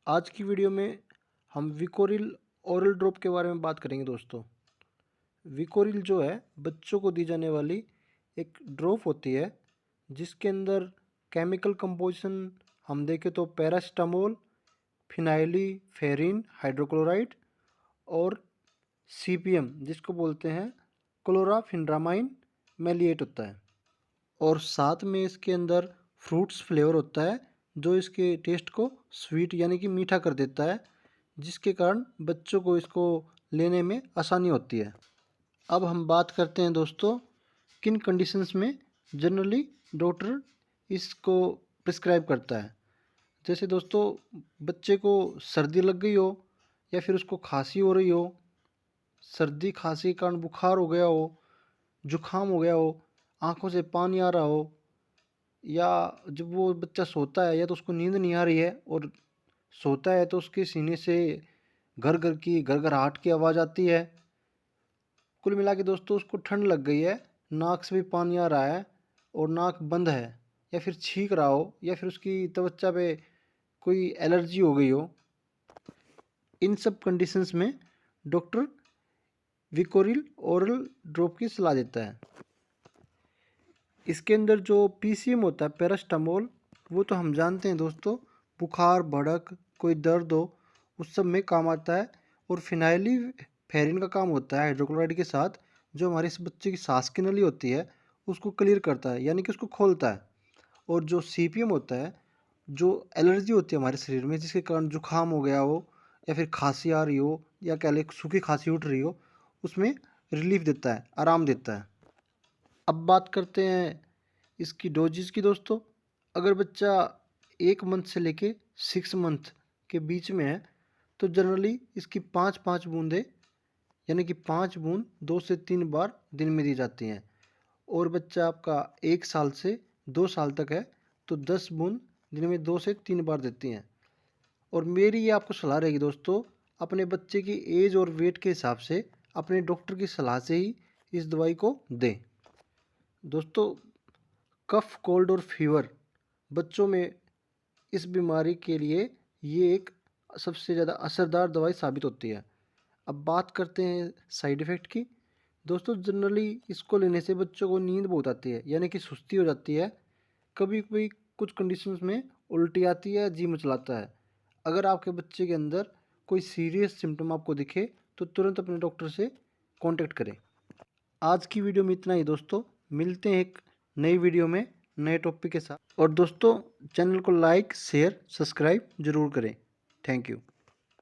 आज की वीडियो में हम विकोरिल ओरल ड्रॉप के बारे में बात करेंगे दोस्तों। विकोरिल जो है बच्चों को दी जाने वाली एक ड्रॉप होती है जिसके अंदर केमिकल कंपोजिशन हम देखें तो पैरासीटामोल, फिनाइलिफेरिन हाइड्रोक्लोराइड और सीपीएम जिसको बोलते हैं क्लोराफिनरामाइन मैलिएट होता है। और साथ में इसके अंदर फ्रूट्स फ्लेवर होता है जो इसके टेस्ट को स्वीट यानी कि मीठा कर देता है, जिसके कारण बच्चों को इसको लेने में आसानी होती है। अब हम बात करते हैं दोस्तों किन कंडीशंस में जनरली डॉक्टर इसको प्रिस्क्राइब करता है। जैसे दोस्तों बच्चे को सर्दी लग गई हो या फिर उसको खांसी हो रही हो, सर्दी खांसी के कारण बुखार हो गया हो, जुखाम हो गया हो, आँखों से पानी आ रहा हो, या जब वो बच्चा सोता है या तो उसको नींद नहीं आ रही है और सोता है तो उसके सीने से घरघराहट की आवाज़ आती है। कुल मिला के दोस्तों उसको ठंड लग गई है, नाक से भी पानी आ रहा है और नाक बंद है, या फिर छींक रहा हो, या फिर उसकी त्वचा पे कोई एलर्जी हो गई हो, इन सब कंडीशंस में डॉक्टर विकोरिल ओरल ड्रॉप की सलाह देता है। इसके अंदर जो पीसीएम होता है पैरासीटामोल, वो तो हम जानते हैं दोस्तों, बुखार भड़क कोई दर्द हो उस सब में काम आता है। और फिनाइलिफेरिन का काम होता है हाइड्रोक्लोराइड के साथ, जो हमारे इस बच्चे की सांस की नली होती है उसको क्लियर करता है यानी कि उसको खोलता है। और जो सीपीएम होता है, जो एलर्जी होती है हमारे शरीर में जिसके कारण जुखाम हो गया हो या फिर खांसी आ रही हो या कह लें सूखी खांसी उठ रही हो, उसमें रिलीफ देता है, आराम देता है। अब बात करते हैं इसकी डोजेज की दोस्तों। अगर बच्चा 1 मंथ से लेके 6 मंथ के बीच में है तो जनरली इसकी 5-5 बूंदें यानी कि 5 बूंद 2 से 3 बार दिन में दी जाती हैं। और बच्चा आपका 1 साल से 2 साल तक है तो 10 बूंद दिन में 2 से 3 बार देती हैं। और मेरी ये आपको सलाह रहेगी दोस्तों, अपने बच्चे की एज और वेट के हिसाब से अपने डॉक्टर की सलाह से ही इस दवाई को दें। दोस्तों कफ, कोल्ड और फीवर बच्चों में इस बीमारी के लिए ये एक सबसे ज़्यादा असरदार दवाई साबित होती है। अब बात करते हैं साइड इफ़ेक्ट की। दोस्तों जनरली इसको लेने से बच्चों को नींद बहुत आती है यानी कि सुस्ती हो जाती है, कभी कभी कुछ कंडीशंस में उल्टी आती है, जी मिचलाता है। अगर आपके बच्चे के अंदर कोई सीरियस सिम्टम आपको दिखे तो तुरंत अपने डॉक्टर से कांटेक्ट करें। आज की वीडियो में इतना ही दोस्तों, मिलते हैं एक नई वीडियो में नए टॉपिक के साथ। और दोस्तों चैनल को लाइक शेयर सब्सक्राइब ज़रूर करें। Thank you.